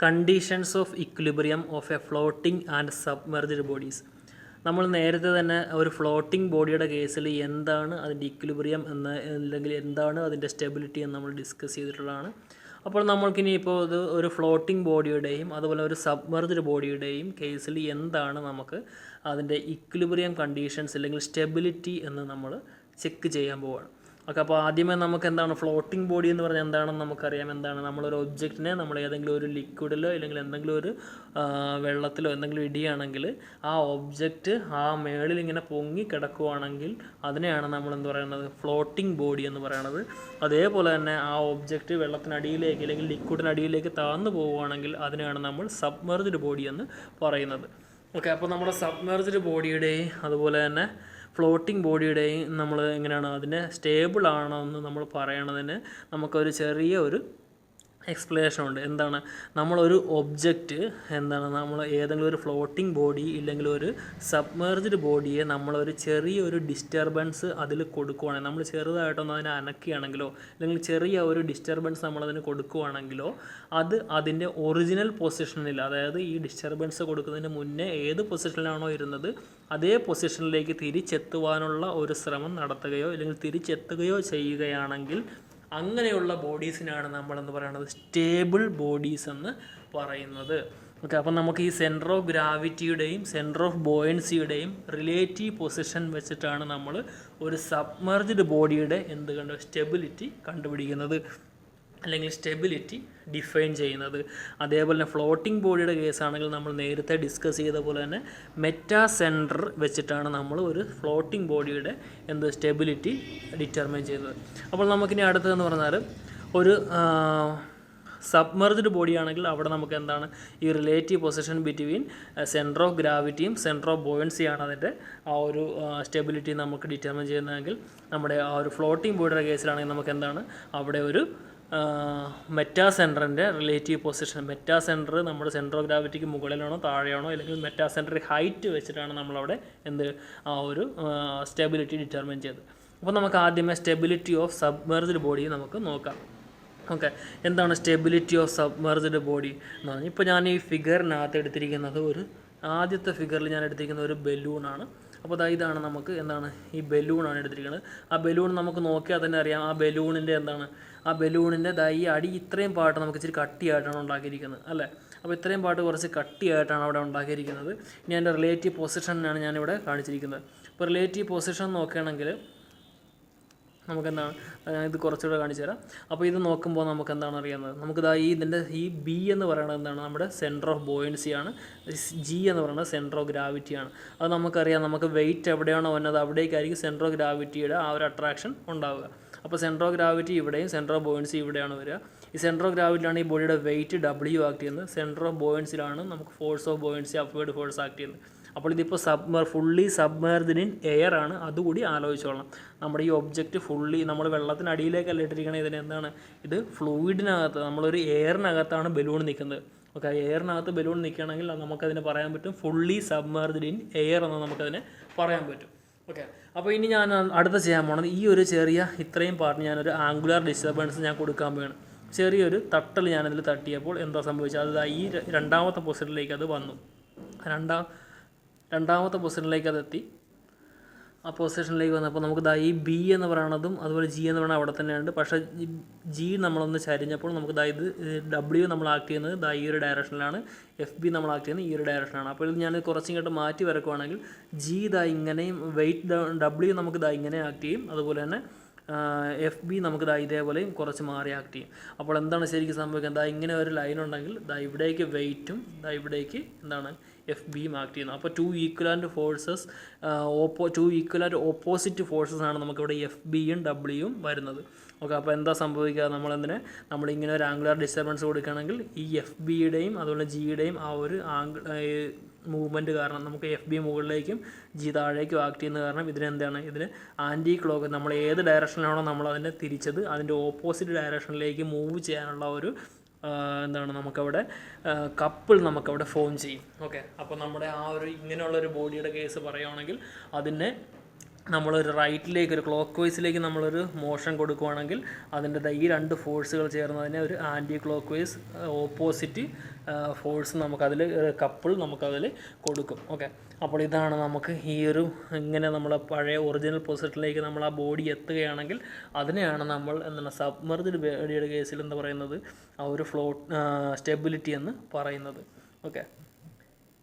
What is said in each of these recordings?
Conditions of equilibrium of a floating and submerged bodies. നമ്മൾ നേരത്തെ തന്നെ ഒരു ഫ്ലോട്ടിംഗ് ബോഡിയുടെ കേസിൽ എന്താണ് അതിൻ്റെ ഇക്വിലിബ്രിയം എന്ന്, അല്ലെങ്കിൽ എന്താണ് അതിൻ്റെ സ്റ്റെബിലിറ്റി എന്ന് നമ്മൾ ഡിസ്കസ് ചെയ്തിട്ടുള്ളതാണ്. അപ്പോൾ നമ്മൾക്കിനി ഇപ്പോൾ ഇത് ഒരു ഫ്ലോട്ടിംഗ് ബോഡിയുടെയും അതുപോലെ ഒരു സബ്മെർജ്ഡ് ബോഡിയുടെയും കേസിൽ എന്താണ് നമുക്ക് അതിൻ്റെ ഇക്വിലിബ്രിയം കണ്ടീഷൻസ് അല്ലെങ്കിൽ സ്റ്റെബിലിറ്റി എന്ന് നമ്മൾ ചെക്ക് ചെയ്യാൻ പോവുകയാണ്. ഓക്കെ, അപ്പോൾ ആദ്യമേ നമുക്ക് എന്താണ് ഫ്ലോട്ടിംഗ് ബോഡി എന്ന് പറഞ്ഞാൽ എന്താണെന്ന് നമുക്കറിയാം. എന്താണ്, നമ്മളൊരു ഒബ്ജക്റ്റിനെ നമ്മൾ ഏതെങ്കിലും ഒരു ലിക്വിഡിലോ അല്ലെങ്കിൽ എന്തെങ്കിലും ഒരു വെള്ളത്തിലോ എന്തെങ്കിലും ഇടിയാണെങ്കിൽ ആ ഒബ്ജക്റ്റ് ആ മേളിൽ ഇങ്ങനെ പൊങ്ങി കിടക്കുകയാണെങ്കിൽ അതിനെയാണ് നമ്മൾ എന്ത് പറയുന്നത്, ഫ്ലോട്ടിംഗ് ബോഡി എന്ന് പറയുന്നത്. അതേപോലെ തന്നെ ആ ഒബ്ജക്റ്റ് വെള്ളത്തിനടിയിലേക്ക് അല്ലെങ്കിൽ ലിക്വിഡിനടിയിലേക്ക് താഴ്ന്നു പോവുകയാണെങ്കിൽ അതിനെയാണ് നമ്മൾ സബ്മെർജ്ഡ് ബോഡി എന്ന് പറയുന്നത്. ഓക്കെ, അപ്പോൾ നമ്മുടെ സബ്മെർജ്ഡ് ബോഡിയുടെയും അതുപോലെ തന്നെ ഫ്ലോട്ടിംഗ് ബോഡിയുടെയും നമ്മൾ എങ്ങനെയാണ് അതിനെ സ്റ്റേബിൾ ആണോ എന്ന് നമ്മൾ പറയണതിന് നമുക്കൊരു ചെറിയ ഒരു എക്സ്പ്ലനേഷൻ ഉണ്ട്. എന്താണ്, നമ്മളൊരു ഒബ്ജക്റ്റ് എന്താണ്, നമ്മൾ ഏതെങ്കിലും ഒരു ഫ്ലോട്ടിംഗ് ബോഡി ഇല്ലെങ്കിൽ ഒരു സബ്മെർജ്ഡ് ബോഡിയെ നമ്മളൊരു ചെറിയൊരു ഡിസ്റ്റർബൻസ് അതിൽ കൊടുക്കുകയാണെങ്കിൽ, നമ്മൾ ചെറുതായിട്ടൊന്ന് അതിനെ അനക്കുകയാണെങ്കിലോ അല്ലെങ്കിൽ ചെറിയ ഒരു ഡിസ്റ്റർബൻസ് നമ്മളതിന് കൊടുക്കുകയാണെങ്കിലോ അത് അതിൻ്റെ ഒറിജിനൽ പൊസിഷനിൽ, അതായത് ഈ ഡിസ്റ്റർബൻസ് കൊടുക്കുന്നതിന് മുന്നേ ഏത് പൊസിഷനിലാണോ ഇരുന്നത് അതേ പൊസിഷനിലേക്ക് തിരിച്ചെത്തുവാനുള്ള ഒരു ശ്രമം നടത്തുകയോ അല്ലെങ്കിൽ തിരിച്ചെത്തുകയോ ചെയ്യുകയാണെങ്കിൽ അങ്ങനെയുള്ള ബോഡീസിനാണ് നമ്മളെന്ന് പറയുന്നത് സ്റ്റേബിൾ ബോഡീസ് എന്ന് പറയുന്നത്. ഓക്കെ, അപ്പം നമുക്ക് ഈ സെൻറ്റർ ഓഫ് ഗ്രാവിറ്റിയുടെയും സെൻറ്റർ ഓഫ് ബോയൻസിയുടെയും റിലേറ്റീവ് പൊസിഷൻ വെച്ചിട്ടാണ് നമ്മൾ ഒരു സബ്മെർജ്ഡ് ബോഡിയുടെ സ്റ്റെബിലിറ്റി കണ്ടുപിടിക്കുന്നത് അല്ലെങ്കിൽ സ്റ്റെബിലിറ്റി ഡിഫൈൻ ചെയ്യുന്നത്. അതേപോലെ തന്നെ ഫ്ലോട്ടിംഗ് ബോഡിയുടെ കേസാണെങ്കിൽ നമ്മൾ നേരത്തെ ഡിസ്കസ് ചെയ്ത പോലെ തന്നെ മെറ്റാ സെൻറ്റർ വെച്ചിട്ടാണ് നമ്മൾ ഒരു ഫ്ലോട്ടിംഗ് ബോഡിയുടെ സ്റ്റെബിലിറ്റി ഡിറ്റർമൈൻ ചെയ്യുന്നത്. അപ്പോൾ നമുക്കിനി അടുത്തതെന്ന് പറഞ്ഞാൽ ഒരു സബ്മെർജ്ഡ് ബോഡി ആണെങ്കിൽ അവിടെ നമുക്ക് എന്താണ് ഈ relative position between centre of ഗ്രാവിറ്റിയും സെൻറ്റർ ഓഫ് ബോയൻസിയാണ് അതിൻ്റെ ആ ഒരു സ്റ്റെബിലിറ്റി നമുക്ക് ഡിറ്റർമൈൻ ചെയ്യുന്നതെങ്കിൽ, നമ്മുടെ ആ ഒരു ഫ്ലോട്ടിംഗ് ബോഡിയുടെ കേസിലാണെങ്കിൽ നമുക്ക് എന്താണ് അവിടെ ഒരു മെറ്റാ സെൻറ്ററിൻ്റെ റിലേറ്റീവ് പൊസിഷൻ, മെറ്റാ സെൻറ്റർ നമ്മുടെ സെൻറ്റർ ഓഫ് ഗ്രാവിറ്റിക്ക് മുകളിലാണോ താഴെയാണോ അല്ലെങ്കിൽ മെറ്റാ സെൻറ്റർ ഹൈറ്റ് വെച്ചിട്ടാണ് നമ്മളവിടെ ആ ഒരു സ്റ്റെബിലിറ്റി ഡിറ്റർമൈൻ ചെയ്തത്. അപ്പോൾ നമുക്ക് ആദ്യമേ സ്റ്റെബിലിറ്റി ഓഫ് സബ്മെർജ്ഡ് ബോഡി നമുക്ക് നോക്കാം. ഓക്കെ, എന്താണ് സ്റ്റെബിലിറ്റി ഓഫ് സബ്മെർജ്ഡ് ബോഡി എന്ന് പറഞ്ഞാൽ, ഇപ്പോൾ ഞാൻ ഈ ഫിഗറിനകത്ത് എടുത്തിരിക്കുന്നത് ആദ്യത്തെ ഫിഗറിൽ ഞാൻ എടുത്തിരിക്കുന്ന ഒരു ബലൂണാണ്. അപ്പോൾ ഇതാണ് നമുക്ക് ഈ ബലൂണാണ് എടുത്തിരിക്കുന്നത്. ആ ബലൂൺ നമുക്ക് നോക്കിയാൽ തന്നെ അറിയാം ആ ബലൂണിൻ്റെ ഈ അടി ഇത്രയും പാട്ട് നമുക്ക് ഇച്ചിരി കട്ടിയായിട്ടാണ് ഉണ്ടാക്കിയിരിക്കുന്നത് അല്ലേ. അപ്പോൾ ഇത്രയും പാട്ട് കുറച്ച് കട്ടിയായിട്ടാണ് അവിടെ ഉണ്ടാക്കിയിരിക്കുന്നത്. ഇനി അതിൻ്റെ റിലേറ്റീവ് പൊസിഷനാണ് ഞാനിവിടെ കാണിച്ചിരിക്കുന്നത്. അപ്പോൾ റിലേറ്റീവ് പൊസിഷൻ നോക്കുകയാണെങ്കിൽ നമുക്കെന്താണ്, ഇത് കുറച്ചുകൂടെ കാണിച്ചു തരാം. അപ്പോൾ ഇത് നോക്കുമ്പോൾ നമുക്ക് എന്താണ് അറിയുന്നത്, നമുക്കിതാ ഈ ബി എന്ന് പറയുന്നത് എന്താണ്, നമ്മുടെ സെൻറ്റർ ഓഫ് ബോയൻസിയാണ്. ജി എന്ന് പറയുന്നത് സെൻറ്റർ ഓഫ് ഗ്രാവിറ്റിയാണ്. അത് നമുക്കറിയാം, നമുക്ക് വെയിറ്റ് എവിടെയാണോ വന്നത് അവിടേക്കായിരിക്കും സെൻറ്റർ ഓഫ് ഗ്രാവിറ്റിയുടെ ആ ഒരു അട്രാക്ഷൻ ഉണ്ടാവുക. അപ്പോൾ സെൻറ്റർ ഓഫ് ഗ്രാവിറ്റി ഇവിടെയും സെൻറ്റർ ഓഫ് ബോയൻസി ഇവിടെയാണ് വരിക. ഈ സെൻറ്റർ ഓഫ് ഗ്രാവിറ്റിയിലാണ് ഈ ബോഡിയുടെ വെയിറ്റ് W ആക്ട് ചെയ്യുന്നത്. സെൻറ്റർ ഓഫ് ബോയൻസിലാണ് നമുക്ക് force of buoyancy upward force act ചെയ്യുന്നത്. അപ്പോൾ ഇതിപ്പോൾ ഫുള്ളി സബ്മെർജ്ഡ് ഇൻ എയർ ആണ്. അതുകൂടി ആലോചിച്ചോളണം. നമ്മുടെ ഈ ഒബ്ജക്റ്റ് ഫുള്ളി നമ്മൾ വെള്ളത്തിനടിയിലേക്കല്ല ഇട്ടിരിക്കണത്. ഇത് ഫ്ലൂയിഡിനകത്ത് നമ്മളൊരു എയറിനകത്താണ് ബലൂൺ നിൽക്കുന്നത്. ഓക്കെ, എയറിനകത്ത് ബലൂൺ നിൽക്കുകയാണെങ്കിൽ നമുക്കതിനെ പറയാൻ പറ്റും ഫുള്ളി സബ്മെർജ്ഡ് ഇൻ എയർ എന്ന് നമുക്കതിനെ പറയാൻ പറ്റും. ഓക്കെ, അപ്പോൾ ഇനി ഞാൻ അടുത്ത ചെയ്യാൻ പോണത് ഈ ഒരു ഇത്രയും പാർട്ട് ഞാനൊരു ആംഗുലാർ ഡിസ്റ്റർബൻസ് ഞാൻ കൊടുക്കാൻ പോവുകയാണ്. ചെറിയൊരു തട്ടൽ ഞാനതിൽ തട്ടിയപ്പോൾ എന്താ സംഭവിച്ചത്, അത് ഈ രണ്ടാമത്തെ പൊസിഷനിലേക്ക് അത് വന്നു. രണ്ടാമത്തെ പൊസിഷനിലേക്ക് അതെത്തി. ആ പൊസിഷനിലേക്ക് വന്നപ്പോൾ നമുക്ക് ഈ ബി എന്ന് പറയണതും അതുപോലെ ജി എന്ന് പറയുന്നത് അവിടെ തന്നെയുണ്ട്. പക്ഷേ ജി നമ്മളൊന്ന് ചരിഞ്ഞപ്പോൾ നമുക്ക് ഇത് W നമ്മൾ ആക്ട് ചെയ്യുന്നത് ഈ ഒരു ഡയറക്ഷനിലാണ്, FB നമ്മൾ ആക്ട് ചെയ്യുന്നത് ഈ ഒരു ഡയറക്ഷനാണ്. അപ്പോൾ ഇത് ഞാൻ കുറച്ചിങ്ങോട്ട് മാറ്റി വരക്കുവാണെങ്കിൽ ജി ഇങ്ങനെയും വെയിറ്റ് W നമുക്ക് ഇങ്ങനെ ആക്ട് ചെയ്യും. അതുപോലെ തന്നെ FB നമുക്ക് ഇതേപോലെയും കുറച്ച് മാറി ആക്ട് ചെയ്യും. അപ്പോൾ എന്താണ് ശരിക്കും സംഭവിക്കുന്നത്, ഇങ്ങനെ ഒരു ലൈൻ ഉണ്ടെങ്കിൽ ഇവിടേക്ക് വെയിറ്റും ഇവിടേക്ക് FBയും ആക്ട് ചെയ്യുന്നത്. അപ്പോൾ ടു ഈക്വലൻ്റ് ഓപ്പോസിറ്റ് ഫോഴ്സസ് ആണ് നമുക്കിവിടെ FBയും Wയും വരുന്നത്. ഓക്കെ, അപ്പോൾ എന്താ സംഭവിക്കുക, നമ്മളിങ്ങനെ ഒരു ആംഗുലാർ ഡിസ്റ്റർബൻസ് കൊടുക്കുകയാണെങ്കിൽ ഈ FBയുടെയും അതുപോലെ Gയുടെയും ആ ഒരു മൂവ്മെൻറ്റ് കാരണം നമുക്ക് FB മുകളിലേക്കും G താഴേക്കും ആക്ട് ചെയ്യുന്ന കാരണം ഇതിന് ആൻറ്റി ക്ലോക്ക്, നമ്മൾ ഏത് ഡയറക്ഷനിലാണോ നമ്മൾ അതിനെ തിരിച്ചത് അതിൻ്റെ ഓപ്പോസിറ്റ് ഡയറക്ഷനിലേക്ക് മൂവ് ചെയ്യാനുള്ള ഒരു നമുക്കവിടെ കപ്പിൾ നമുക്കവിടെ ഫോം ചെയ്യും. ഓക്കെ, അപ്പോൾ നമ്മുടെ ആ ഒരു ഇങ്ങനെയുള്ളൊരു ബോഡിയുടെ കേസ് പറയുകയാണെങ്കിൽ അതിനെ നമ്മളൊരു റൈറ്റിലേക്ക് ഒരു ക്ലോക്ക് വൈസിലേക്ക് നമ്മളൊരു മോഷൻ കൊടുക്കുകയാണെങ്കിൽ അതിൻ്റെ ഈ രണ്ട് ഫോഴ്സുകൾ ചേർന്നതിനെ ഒരു anticlockwise opposite force നമുക്കതിൽ കപ്പിൾ നമുക്കതിൽ കൊടുക്കും. ഓക്കെ, അപ്പോൾ ഇതാണ് നമുക്ക് ഈ ഒരു ഇങ്ങനെ നമ്മളെ പഴയ ഒറിജിനൽ പൊസിഷനിലേക്ക് നമ്മൾ ആ ബോഡി എത്തുകയാണെങ്കിൽ അതിനെയാണ് നമ്മൾ എന്താണ് സബ്മർജ്ഡ് ബോഡിയുടെ കേസിൽ എന്താ പറയുന്നത്, ആ ഒരു സ്റ്റെബിലിറ്റി എന്ന് പറയുന്നത്. ഓക്കെ,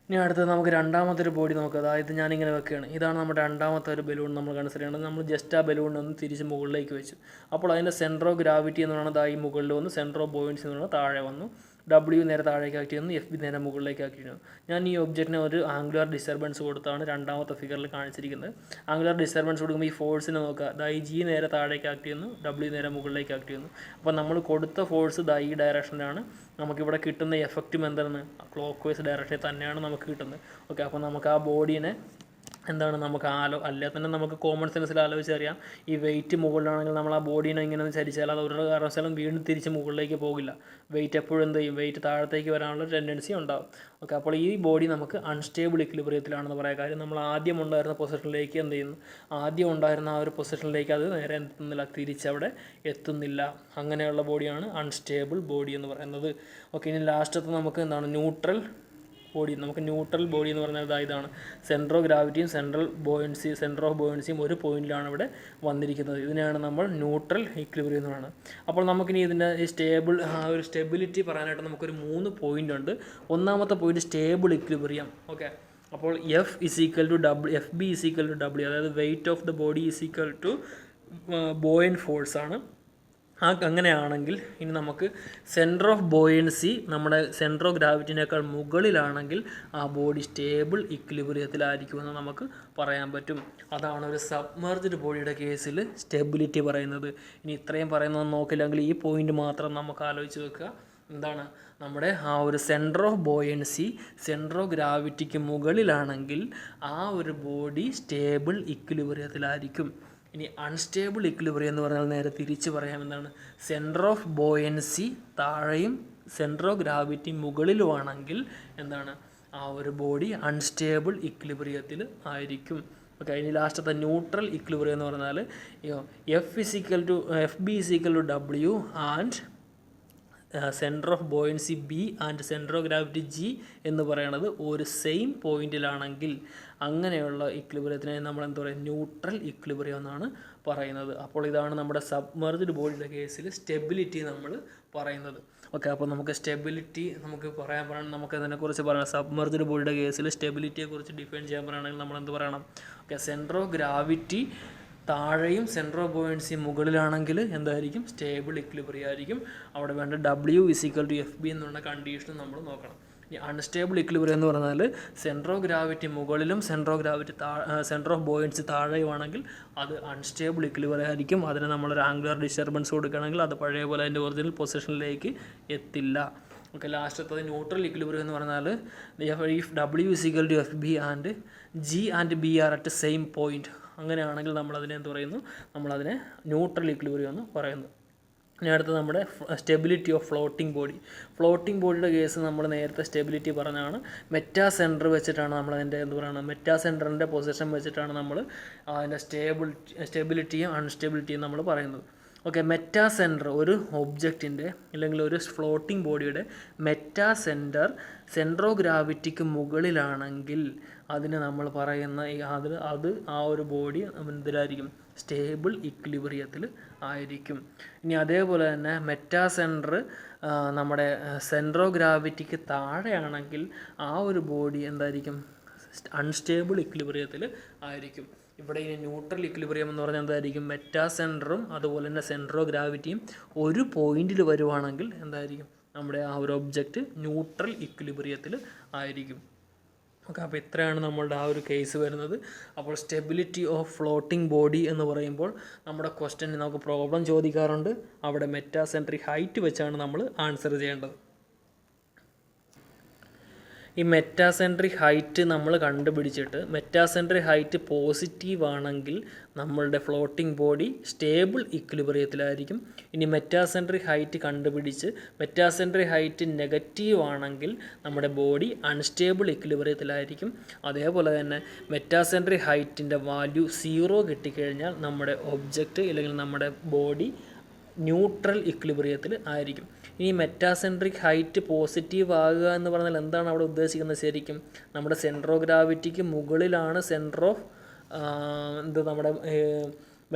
ഇനി അടുത്തത് നമുക്ക് രണ്ടാമത്തെ ഒരു ബോഡി നോക്കാം. അതായത് ഞാനിങ്ങനെ വെക്കുകയാണ്. ഇതാണ് നമ്മുടെ രണ്ടാമത്തെ ഒരു ബലൂൺ നമ്മൾ കൺസിഡർ ചെയ്യേണ്ടത്. നമ്മൾ ജസ്റ്റ് ആ ബലൂൺ ഒന്ന് തിരിച്ച് മുകളിലേക്ക് വെച്ചു. അപ്പോൾ അതിൻ്റെ സെൻറ്റർ ഓഫ് ഗ്രാവിറ്റി എന്ന് പറയുന്നത് ഈ മുകളിൽ വന്നു, സെൻറ്റർ ഓഫ് ബോയിൻസി എന്ന് പറയുന്നത് താഴെ വന്നു, W നേരെ താഴേക്ക് ആക്കി വന്നു, FB നേരെ മുകളിലേക്ക് ആക്കി വന്നു. ഞാൻ ഈ ഒബ്ജക്റ്റിനെ ഒരു ആംഗുലർ ഡിസ്റ്റർബൻസ് കൊടുത്താണ് രണ്ടാമത്തെ ഫിഗറിൽ കാണിച്ചിരിക്കുന്നത്. ആംഗുലർ ഡിസ്റ്റർബൻസ് കൊടുക്കുമ്പോൾ ഈ ഫോഴ്സിനെ നോക്കുക. ഈ G നേരെ താഴേക്ക് ആക്കി വന്നു, W നേരെ മുകളിലേക്ക് ആക്കി വന്നു. അപ്പോൾ നമ്മൾ കൊടുത്ത ഫോഴ്സ് ഈ ഡയറക്ഷനിലാണ്. നമുക്കിവിടെ കിട്ടുന്ന എഫക്റ്റും എന്താണ്, ക്ലോക്ക് വൈസ് ഡയറക്ഷനിൽ തന്നെയാണ് നമുക്ക് കിട്ടുന്നത്. ഓക്കെ, അപ്പോൾ നമുക്ക് ആ ബോഡീനെ എന്താണ് നമുക്ക് അല്ലേ തന്നെ നമുക്ക് കോമൺ സെൻസിൽ ആലോചിച്ചറിയാം. ഈ വെയിറ്റ് മുകളിലാണെങ്കിൽ നമ്മൾ ആ ബോഡീനെ ഇങ്ങനെ ചരിച്ചാൽ അത് ഒരു കാരണവശാലും വീണ്ടും തിരിച്ച് മുകളിലേക്ക് പോകില്ല. വെയിറ്റ് എപ്പോഴും എന്ത് ചെയ്യും, വെയിറ്റ് താഴത്തേക്ക് വരാനുള്ള ടെൻഡൻസി ഉണ്ടാകും. ഓക്കെ, അപ്പോൾ ഈ ബോഡി നമുക്ക് അൺസ്റ്റേബിൾ ഇക്വിലിബ്രിയത്തിലാണെന്ന് പറയാം. കാര്യം നമ്മൾ ആദ്യം ഉണ്ടായിരുന്ന പൊസിഷനിലേക്ക് എന്ത് ചെയ്യുന്നു, ആദ്യം ഉണ്ടായിരുന്ന ആ ഒരു പൊസിഷനിലേക്ക് അത് നേരെ എത്തുന്നില്ല, തിരിച്ചവിടെ എത്തുന്നില്ല. അങ്ങനെയുള്ള ബോഡിയാണ് അൺസ്റ്റേബിൾ ബോഡി എന്ന് പറയുന്നത്. ഓക്കെ, ഇനി ലാസ്റ്റത്തെ നമുക്ക് എന്താണ് ന്യൂട്രൽ ബോഡി. നമുക്ക് ന്യൂട്രൽ ബോഡി എന്ന് പറഞ്ഞാൽ ഇതാണ്. സെൻറ്റർ ഓഫ് ഗ്രാവിറ്റിയും സെൻറ്റർ ഓഫ് ബോയിൻസിയും ഒരു പോയിന്റിലാണ് ഇവിടെ വന്നിരിക്കുന്നത്. ഇതിനെയാണ് നമ്മൾ ന്യൂട്രൽ ഈക്വിലിബ്രിയം എന്ന് പറയുന്നത്. അപ്പോൾ നമുക്കിനി ഇതിൻ്റെ ഒരു സ്റ്റെബിലിറ്റി പറയാനായിട്ട് നമുക്കൊരു 3 പോയിന്റ് ഉണ്ട്. ഒന്നാമത്തെ പോയിന്റ് സ്റ്റേബിൾ ഈക്വിലിബ്രിയം. ഓക്കെ, അപ്പോൾ FB = W, അതായത് weight of the body = ബോയിൻ force ആണ്. അങ്ങനെയാണെങ്കിൽ ഇനി നമുക്ക് സെൻറ്റർ ഓഫ് ബോയൻസി നമ്മുടെ സെൻറ്റർ ഓഫ് ഗ്രാവിറ്റിനേക്കാൾ മുകളിലാണെങ്കിൽ ആ ബോഡി സ്റ്റേബിൾ ഇക്വിലിബ്രിയത്തിലായിരിക്കുമെന്ന് നമുക്ക് പറയാൻ പറ്റും. അതാണ് ഒരു സബ്മർജ്ഡ് ബോഡിയുടെ കേസിൽ സ്റ്റെബിലിറ്റി പറയുന്നത്. ഇനി ഇത്രയും പറയുന്നത് നോക്കില്ലെങ്കിൽ ഈ പോയിന്റ് മാത്രം നമുക്ക് ആലോചിച്ച് വെക്കുക. എന്താണ്, നമ്മുടെ ആ ഒരു centre of buoyancy centre of ഗ്രാവിറ്റിക്ക് മുകളിലാണെങ്കിൽ ആ ഒരു ബോഡി സ്റ്റേബിൾ ഇക്വിലിബ്രിയത്തിലായിരിക്കും. ഇനി അൺസ്റ്റേബിൾ ഇക്വിലിബ്രിയം എന്ന് പറഞ്ഞാൽ നേരെ തിരിച്ച് പറയാം. എന്താണ്, സെൻറ്റർ ഓഫ് ബോയൻസി താഴെയും സെൻറ്റർ ഓഫ് ഗ്രാവിറ്റി മുകളിലുമാണെങ്കിൽ എന്താണ്, ആ ഒരു ബോഡി അൺസ്റ്റേബിൾ ഇക്വിലിബ്രിയത്തിൽ ആയിരിക്കും. ഓക്കെ, ഇനി ലാസ്റ്റത്തെ ന്യൂട്രൽ ഇക്വിലിബ്രിയം എന്ന് പറഞ്ഞാൽ FB = W and centre of buoyancy B and centre of gravity G എന്ന് പറയുന്നത് ഒരു സെയിം പോയിന്റിലാണെങ്കിൽ അങ്ങനെയുള്ള ഇക്വിലിബ്രിയത്തിനെ നമ്മൾ എന്താ പറയുക, ന്യൂട്രൽ ഇക്വിലിബ്രിയം എന്നാണ് പറയുന്നത്. അപ്പോൾ ഇതാണ് നമ്മുടെ സബ്മർജ്ഡ് ബോഡിയുടെ കേസിൽ സ്റ്റെബിലിറ്റി നമ്മൾ പറയുന്നത്. ഓക്കെ, അപ്പോൾ നമുക്ക് സ്റ്റെബിലിറ്റി നമുക്ക് അതിനെക്കുറിച്ച് പറയണം. സബ്മർജ്ഡ് ബോഡിയുടെ കേസിൽ സ്റ്റെബിലിറ്റിയെക്കുറിച്ച് ഡിഫൈൻ ചെയ്യാൻ പറയുകയാണെങ്കിൽ നമ്മൾ എന്ത് പറയണം? ഓക്കെ, സെൻറ്റർ ഓഫ് ഗ്രാവിറ്റി താഴെയും സെൻറ്റർ ഓഫ് ബോയൻസി മുകളിലാണെങ്കിൽ എന്തായിരിക്കും, സ്റ്റേബിൾ ഇക്വിലിബ്രിയം ആയിരിക്കും. അവിടെ വേണ്ട W = FB എന്നുള്ള കണ്ടീഷൻ നമ്മൾ നോക്കണം. ഈ അൺസ്റ്റേബിൾ ഇക്വിലിബ്രിയം എന്ന് പറഞ്ഞാൽ സെൻറ്റർ ഓഫ് ഗ്രാവിറ്റി മുകളിലും സെൻറ്റർ ഓഫ് ബോയൻസി താഴെയുമാണെങ്കിൽ അത് അൺസ്റ്റേബിൾ ഇക്വിലിബ്രിയം ആയിരിക്കും. അതിന് നമ്മളൊരു ആംഗുലർ ഡിസ്റ്റർബൻസ് കൊടുക്കുകയാണെങ്കിൽ അത് പഴയ പോലെ അതിൻ്റെ ഒറിജിനൽ പൊസിഷനിലേക്ക് എത്തില്ല. ഓക്കെ, ലാസ്റ്റത്തത് ന്യൂട്രൽ ഇക്വിലിബ്രിയം എന്ന് പറഞ്ഞാൽ if W = FB and G and B are at same point, അങ്ങനെയാണെങ്കിൽ നമ്മളതിനെ എന്ത് പറയുന്നു, നമ്മളതിനെ ന്യൂട്രൽ ഇക്വിലിബ്രിയം എന്ന് പറയുന്നു. ഇനി അടുത്തത് നമ്മുടെ stability of floating body. Floating ബോഡിയുടെ കേസ് നമ്മൾ നേരത്തെ സ്റ്റെബിലിറ്റി പറഞ്ഞാണ്. മെറ്റാ സെൻറ്റർ വെച്ചിട്ടാണ് നമ്മളതിൻ്റെ എന്ത് പറയുന്നത്, മെറ്റാ സെൻറ്ററിൻ്റെ പൊസിഷൻ വെച്ചിട്ടാണ് നമ്മൾ അതിൻ്റെ സ്റ്റെബിലിറ്റിയും അൺസ്റ്റെബിലിറ്റിയും നമ്മൾ പറയുന്നത്. ഓക്കെ, മെറ്റാ സെൻറ്റർ ഒരു ഒബ്ജക്റ്റിൻ്റെ അല്ലെങ്കിൽ ഒരു ഫ്ലോട്ടിംഗ് ബോഡിയുടെ മെറ്റാ സെൻറ്റർ ഓഫ് ഗ്രാവിറ്റിക്ക് മുകളിലാണെങ്കിൽ അതിന് നമ്മൾ പറയുന്ന അത് ആ ഒരു ബോഡി എന്തിലായിരിക്കും, സ്റ്റേബിൾ ഇക്വിലിബ്രിയത്തിൽ ആയിരിക്കും. ഇനി അതേപോലെ തന്നെ മെറ്റാ സെൻറ്റർ നമ്മുടെ സെൻറ്റർ ഓഫ് ഗ്രാവിറ്റിക്ക് താഴെയാണെങ്കിൽ ആ ഒരു ബോഡി എന്തായിരിക്കും, അൺസ്റ്റേബിൾ ഇക്വിലിബ്രിയത്തിൽ ആയിരിക്കും. ഇവിടെ ഇനി ന്യൂട്രൽ ഇക്വിലിബ്രിയം എന്ന് പറഞ്ഞാൽ എന്തായിരിക്കും, മെറ്റാ സെൻറ്ററും അതുപോലെ തന്നെ സെൻറ്റർ ഓഫ് ഗ്രാവിറ്റിയും ഒരു പോയിന്റിൽ വരുവാണെങ്കിൽ എന്തായിരിക്കും, നമ്മുടെ ആ ഒരു ഒബ്ജക്റ്റ് ന്യൂട്രൽ ഇക്വിലിബ്രിയത്തിൽ ആയിരിക്കും. ഓക്കെ, അപ്പോൾ ഇത്രയാണ് നമ്മളുടെ ആ ഒരു കേസ് വരുന്നത്. അപ്പോൾ സ്റ്റെബിലിറ്റി ഓഫ് ഫ്ലോട്ടിംഗ് ബോഡി എന്ന് പറയുമ്പോൾ നമ്മുടെ ക്വസ്റ്റ്യൻ നമുക്ക് പ്രോബ്ലം ചോദിക്കാറുണ്ട്. അവിടെ മെറ്റാസെൻട്രിക് ഹൈറ്റ് വെച്ചാണ് നമ്മൾ ആൻസർ ചെയ്യേണ്ടത്. ഈ മെറ്റാസെൻട്രിക് ഹൈറ്റ് നമ്മൾ കണ്ടുപിടിച്ചിട്ട് മെറ്റാസെൻട്രിക് ഹൈറ്റ് പോസിറ്റീവ് ആണെങ്കിൽ നമ്മളുടെ ഫ്ലോട്ടിംഗ് ബോഡി സ്റ്റേബിൾ ഇക്വിലിബ്രിയത്തിലായിരിക്കും. ഇനി മെറ്റാസെൻട്രിക് ഹൈറ്റ് കണ്ടുപിടിച്ച് മെറ്റാസെൻട്രിക് ഹൈറ്റ് നെഗറ്റീവ് ആണെങ്കിൽ നമ്മുടെ ബോഡി അൺസ്റ്റേബിൾ ഇക്വിലിബ്രിയത്തിലായിരിക്കും. അതേപോലെ തന്നെ മെറ്റാസെൻട്രിക് ഹൈറ്റിൻ്റെ വാല്യൂ 0 കിട്ടിക്കഴിഞ്ഞാൽ നമ്മുടെ ഒബ്ജക്റ്റ് അല്ലെങ്കിൽ നമ്മുടെ ബോഡി ന്യൂട്രൽ ഇക്വിലിബ്രിയത്തിൽ ആയിരിക്കും. ഇനി മെറ്റാസെൻട്രിക് ഹൈറ്റ് പോസിറ്റീവ് ആകുക എന്ന് പറഞ്ഞാൽ എന്താണ് അവിടെ ഉദ്ദേശിക്കുന്നത്? ശരിക്കും നമ്മുടെ സെൻറ്റർ ഓഫ് ഗ്രാവിറ്റിക്ക് മുകളിലാണ് നമ്മുടെ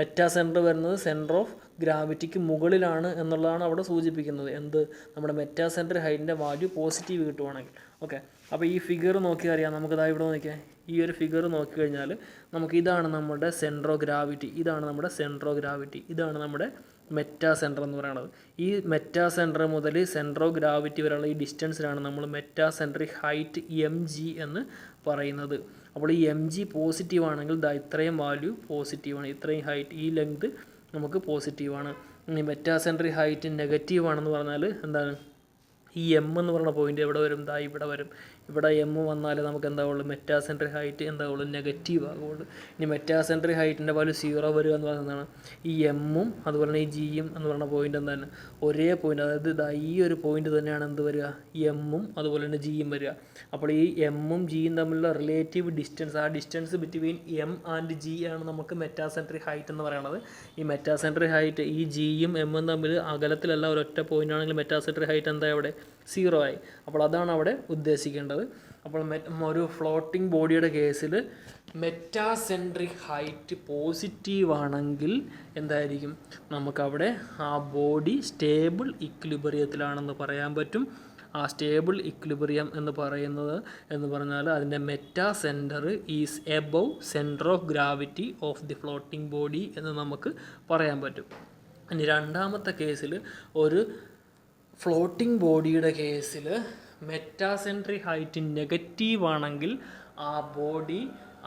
മെറ്റാസെൻറ്റർ വരുന്നത് സെൻറ്റർ ഓഫ് ഗ്രാവിറ്റിക്ക് മുകളിലാണ് എന്നുള്ളതാണ് അവിടെ സൂചിപ്പിക്കുന്നത്. നമ്മുടെ മെറ്റാസെൻട്രിക് ഹൈറ്റിൻ്റെ വാല്യൂ പോസിറ്റീവ് കിട്ടുവാണെങ്കിൽ. ഓക്കെ, അപ്പോൾ ഈ ഫിഗർ നോക്കിയാൽ അറിയാം. നമുക്കിതാ ഇവിടെ നോക്കിയാൽ ഈ ഒരു ഫിഗർ നോക്കിക്കഴിഞ്ഞാൽ ഇതാണ് നമ്മുടെ സെൻറ്റർ ഓഫ് ഗ്രാവിറ്റി, ഇതാണ് നമ്മുടെ സെൻറ്റർ ഓഫ് ഗ്രാവിറ്റി, ഇതാണ് നമ്മുടെ മെറ്റാസെൻറ്റർ എന്ന് പറയുന്നത്. ഈ മെറ്റാസെൻറ്റർ മുതൽ സെൻറ്റർ ഓഫ് ഗ്രാവിറ്റി വരെയുള്ള ഈ ഡിസ്റ്റൻസിലാണ് നമ്മൾ മെറ്റാസെൻട്രിക് ഹൈറ്റ് mg എന്ന് പറയുന്നത്. അപ്പോൾ ഈ mg പോസിറ്റീവ് ആണെങ്കിൽ ഇത്രയും വാല്യൂ പോസിറ്റീവാണ്, ഇത്രയും ഹൈറ്റ് ഈ ലെങ്ത് നമുക്ക് പോസിറ്റീവാണ്. ഇനി മെറ്റാസെൻട്രിക് ഹൈറ്റ് നെഗറ്റീവ് ആണെന്ന് പറഞ്ഞാൽ എന്താണ്? ഈ എം എന്ന് പറയുന്ന പോയിൻ്റ് എവിടെ വരും? ഇവിടെ വരും. ഇവിടെ എം വന്നാൽ നമുക്ക് എന്താവുള്ളൂ? മെറ്റാസെൻട്രിക് ഹൈറ്റ് എന്താവുള്ളൂ? നെഗറ്റീവ് ആകുള്ളൂ. ഇനി മെറ്റാസെൻട്രിക് ഹൈറ്റിൻ്റെ വാല്യൂ 0 വരിക എന്ന് പറയുന്നതാണ്. ഈ എമ്മും അതുപോലെ തന്നെ ഈ ജിയും എന്ന് പറയുന്ന പോയിൻ്റ് എന്താണ്? ഒരേ പോയിൻ്റ്, അതായത് ഈ ഒരു പോയിൻ്റ് തന്നെയാണ് എന്ത് വരിക? എമ്മും അതുപോലെ തന്നെ ജിയും വരിക. അപ്പോൾ ഈ എമ്മും ജിയും തമ്മിലുള്ള റിലേറ്റീവ് ഡിസ്റ്റൻസ്, ആ distance between M and G ആണ് നമുക്ക് മെറ്റാസെൻട്രിക് ഹൈറ്റ് എന്ന് പറയുന്നത്. ഈ മെറ്റാസെൻട്രിക് ഹൈറ്റ് ഈ ജിയും എമ്മും തമ്മിൽ അകലത്തിലല്ല, ഒരൊറ്റ പോയിൻ്റ് ആണെങ്കിൽ മെറ്റാസെൻട്രിക് ഹൈറ്റ് എന്താ അവിടെ? 0 ആയി. അപ്പോൾ അതാണ് അവിടെ ഉദ്ദേശിക്കേണ്ടത്. അപ്പോൾ ഒരു ഫ്ലോട്ടിംഗ് ബോഡിയുടെ കേസിൽ മെറ്റാസെൻട്രിക് ഹൈറ്റ് പോസിറ്റീവ് ആണെങ്കിൽ എന്തായിരിക്കും? നമുക്കവിടെ ആ ബോഡി സ്റ്റേബിൾ ഇക്വിലിബ്രിയത്തിലാണെന്ന് പറയാൻ പറ്റും. ആ സ്റ്റേബിൾ ഇക്വിലിബ്രിയം എന്ന് പറഞ്ഞാൽ അതിൻ്റെ metacentre is above centre of gravity of the floating body എന്ന് നമുക്ക് പറയാൻ പറ്റും. ഇനി രണ്ടാമത്തെ കേസിൽ ഒരു ഫ്ലോട്ടിംഗ് ബോഡിയുടെ കേസിൽ മെറ്റാസെൻട്രിക് ഹൈറ്റ് നെഗറ്റീവ് ആണെങ്കിൽ ആ ബോഡി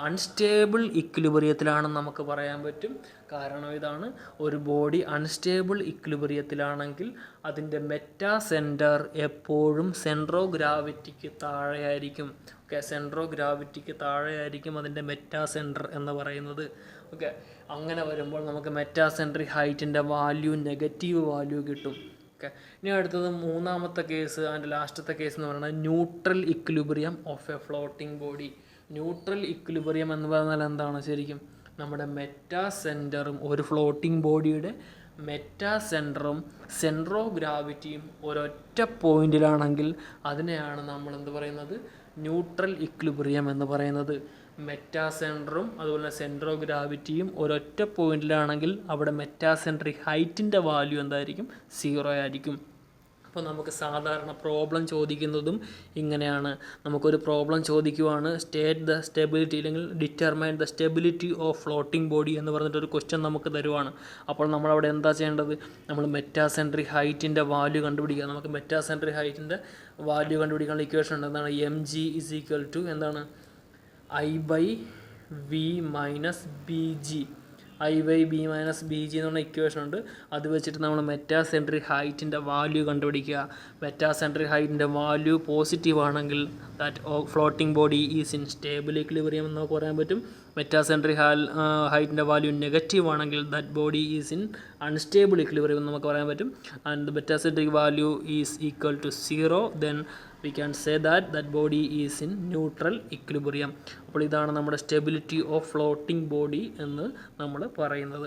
അൺസ്റ്റേബിൾ ഇക്വിലിബ്രിയത്തിലാണെന്ന് നമുക്ക് പറയാൻ പറ്റും. കാരണം ഇതാണ്, ഒരു ബോഡി അൺസ്റ്റേബിൾ ഇക്വിലിബ്രിയത്തിലാണെങ്കിൽ അതിൻ്റെ മെറ്റാസെൻറ്റർ എപ്പോഴും സെൻറ്റർ ഓഫ് ഗ്രാവിറ്റിക്ക് താഴെയായിരിക്കും. ഓക്കെ, സെൻറ്റർ ഓഫ് ഗ്രാവിറ്റിക്ക് താഴെയായിരിക്കും അതിൻ്റെ മെറ്റാസെൻറ്റർ എന്ന് പറയുന്നത്. ഓക്കെ, അങ്ങനെ വരുമ്പോൾ നമുക്ക് മെറ്റാസെൻട്രിക് ഹൈറ്റിൻ്റെ വാല്യൂ നെഗറ്റീവ് വാല്യൂ കിട്ടും. ഓക്കെ, ഇനി അടുത്തത് മൂന്നാമത്തെ കേസ് ആൻഡ് ലാസ്റ്റത്തെ കേസ് എന്ന് പറയുന്നത് neutral equilibrium of a floating body. Neutral equilibrium എന്ന് പറഞ്ഞാൽ എന്താണ്? ശരിക്കും നമ്മുടെ മെറ്റാസെൻറ്ററും ഒരു ഫ്ലോട്ടിംഗ് ബോഡിയുടെ മെറ്റാസെൻറ്ററും സെൻറ്റർ ഓഫ് ഗ്രാവിറ്റിയും ഒരൊറ്റ പോയിന്റിലാണെങ്കിൽ അതിനെയാണ് നമ്മൾ എന്ത് പറയുന്നത്? ന്യൂട്രൽ ഇക്വിലിബ്രിയം എന്ന് പറയുന്നത്. മെറ്റാസെൻറ്ററും അതുപോലെ സെൻറ്റർ ഓഫ് ഗ്രാവിറ്റിയും ഒരൊറ്റ പോയിന്റിലാണെങ്കിൽ അവിടെ മെറ്റാസെൻട്രിക് ഹൈറ്റിൻ്റെ വാല്യൂ എന്തായിരിക്കും? 0 ആയിരിക്കും. അപ്പോൾ നമുക്ക് സാധാരണ പ്രോബ്ലം ചോദിക്കുന്നതും ഇങ്ങനെയാണ്. നമുക്കൊരു പ്രോബ്ലം ചോദിക്കുവാണ്, സ്റ്റേറ്റ് ദ സ്റ്റെബിലിറ്റി അല്ലെങ്കിൽ determine the stability of floating body എന്ന് പറഞ്ഞിട്ടൊരു ക്വസ്റ്റ്യൻ നമുക്ക് തരുവാണ്. അപ്പോൾ നമ്മളവിടെ എന്താ ചെയ്യേണ്ടത്? നമ്മൾ മെറ്റാസെൻട്രിക് ഹൈറ്റിൻ്റെ വാല്യൂ കണ്ടുപിടിക്കുക. നമുക്ക് മെറ്റാസെൻട്രിക് ഹൈറ്റിൻ്റെ വാല്യൂ കണ്ടുപിടിക്കാനുള്ള ഇക്വേഷൻ ഉണ്ട്. എന്താണ്? mg ഇസ് ഈക്വൽ ടു എന്താണ്? I/v minus bg. I/b minus bg എന്ന് പറഞ്ഞ ഇക്വേഷൻ ഉണ്ട്. അത് വെച്ചിട്ട് നമ്മൾ മെറ്റാസെൻട്രിക് ഹൈറ്റിൻ്റെ വാല്യൂ കണ്ടുപിടിക്കുക. മെറ്റാസെൻട്രിക് ഹൈറ്റിൻ്റെ വാല്യൂ പോസിറ്റീവ് ആണെങ്കിൽ that floating body is in stable equilibrium എന്ന് നമുക്ക് പറയാൻ പറ്റും. മെറ്റാസെൻട്രിക് ഹൈറ്റിൻ്റെ വാല്യൂ നെഗറ്റീവ് ആണെങ്കിൽ that body is in unstable equilibrium എന്ന് നമുക്ക് പറയാൻ പറ്റും. And metacentric value is equal to 0, then we can say that body is in neutral equilibrium. അപ്പോൾ ഇതാണ് നമ്മുടെ സ്റ്റെബിലിറ്റി ഓഫ് ഫ്ലോട്ടിംഗ് ബോഡി എന്ന് നമ്മൾ പറയുന്നത്.